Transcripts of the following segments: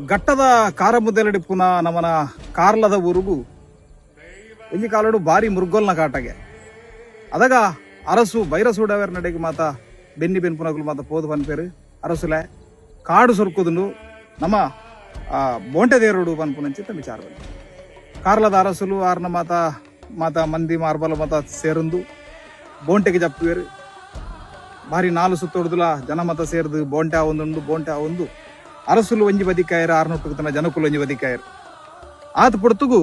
ಘಟ್ಟದ ಕಾರ ಮುದ್ದೆಲಡಿ ಪುನಃ ನಮನ ಕಾರ್ಲದ ಊರುಗು ಒಂಜಿ ಕಾಲಡು ಬಾರಿ ಮುರುಗೊಲ್ನ ಕಾಟಗೆ ಅದಾಗ ಅರಸು ಬೈರಸೂಡವರ ನಡೆಗೆ ಮಾತ ಬೆನ್ನಿ ಬೆನ್ ಪುನಗಲು ಮಾತ ಪೋದು ಪನ್ಪೇರು ಅರಸುಲೆ ಕಾಡು ಸೊರ್ಕುದುಂಡು ನಮ್ಮ ಬೋಂಟೆ ದೇವರುಡು ಪನ್ಪುನಂಚಿತ್ತ ವಿಚಾರದಲ್ಲಿ ಕಾರ್ಲದ ಅರಸುಲು ಆರ್ನ ಮಾತ ಮಾತ ಮಂದಿ ಮಾರ್ಬಲ ಮಾತ ಸೇರಂದು ಬೋಂಟೆಗೆ ಜಪ್ಪುವೇರು ಬಾರಿ ನಾಲು ಸುತ್ತೊಡ್ದುಲ ಜನಮತ ಸೇರ್ದು ಬೋಂಟೆ ಆವೊಂದುಂಡು ಬೋಂಟೆ ಆವೊಂದು ಅರಸುಲು ಒಂಜಿ ಬದಿಕಾಯರು ಆರ್ನೊಟ್ಟುಗು ತನ್ನ ಜನಕುಲು ಒಂಜಿ ಬದಿಕಾಯರು ಆತ ಪೊಡ್ತುಗು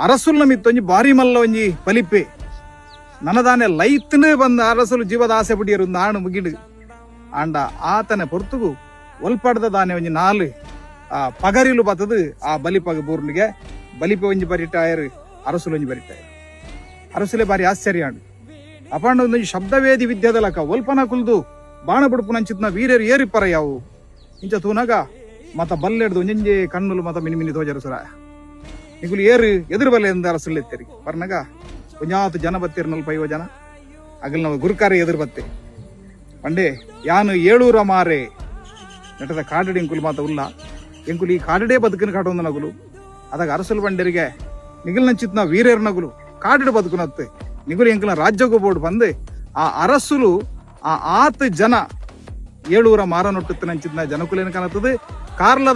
ಅರಸುಲ್ನ ಮಿತ್ತೊಂಜಿ ಬಾರಿ ಮಲ್ಲ ಒಂಜಿ ಪಲಿಪೆ ನನದಾನೆ ಲೈತ್ನ ಬಂದ ಅರಸುಲು ಜೀವದ ಆಸೆ ಬಿಡಿಯರು ನಾಣು ಮುಗಿಡು ಆಂಡ ಆತನ ಪೊರ್ತುಗು ಒಲ್ಪಡ್ದ ದಾನೆ ಒಂಜಿ ನಾಲು ಪಗರಿಲು ಬತ್ತದು ಆ ಬಲಿಪಗ ಬೂರ್ನಿಗೆ ಬಲಿಪೆ ಒಂಜಿ ಬರಿಟಾಯರು ಅರಸುಲು ಒಂಜಿ ಬರಿಟಾಯರು ಅರಸುಲೆ ಬಾರಿ ಆಶ್ಚರ್ಯ ಆಂಡು ಅಪಾಂಡ ಒಂದೊಂಜಿ ಶಬ್ದವೇದಿ ವಿದ್ಯೆದ ಲಕ ಒಲ್ಪನ ಕುಲ್ದು ಬಾಣ ಬಿಡುಪುನಂಚಿತ್ನ ವೀರ್ಯರು ಏರಿಪ್ಪರ ಯಾವು ಇಂಚ ತೂನಾಗ ಮತ ಬಲ್ಲೆಡ್ದು ಒಂಜಂಜೆ ಕಣ್ಣುಲು ಮತ ಮಿನಿ ಮಿನಿ ತೋಜರು ಸುರ ನಿಗುಲು ಏರು ಎದುರು ಬಲ್ಲೆ ಎಂದ ಅರಸುಲೆತ್ತರಿ ಬರ್ನಾಗ ಒಂಜಾತು ಜನ ಬತ್ತಿರು ನಲ್ಪ 5 ಜನ ಅಗಲ್ ನಾವು ಗುರುಕಾರಿ ಎದುರು ಬತ್ತೆ ಪಂಡೆ ಯಾನು 700 ಮಾರೆ ನಟದ ಕಾಡಡಿ ಎಂಕುಲು ಮಾತ ಉಲ್ಲ ಎಂಕುಲು ಈ ಕಾಡಡೆ ಬದುಕಿನ ಕಾಟೊಂದು ನಗುಲು ಅದಾಗ ಅರಸುಲು ಬಂಡರಿಗೆ ನಿಗುಲ್ ನಂಚಿತ್ನ ವೀರ್ಯರ್ ನಗುಲು ಕಾಡಡೆ ಬದುಕುನತ್ತೆ ನಿಗುಲು ಎಂಕುಲ ರಾಜ್ಯಗೂ ಬೋರ್ಡ್ ಬಂದೆ ಆ ಅರಸುಲು ಆ ಆತ ಜನ 700 ಮಾರ ನೊಟ್ಟುತ್ತ ನಂಚಿತ್ನ ಜನಕುಲೇನು ಕಾಣುತ್ತದೆ ಕಾರ್ಲ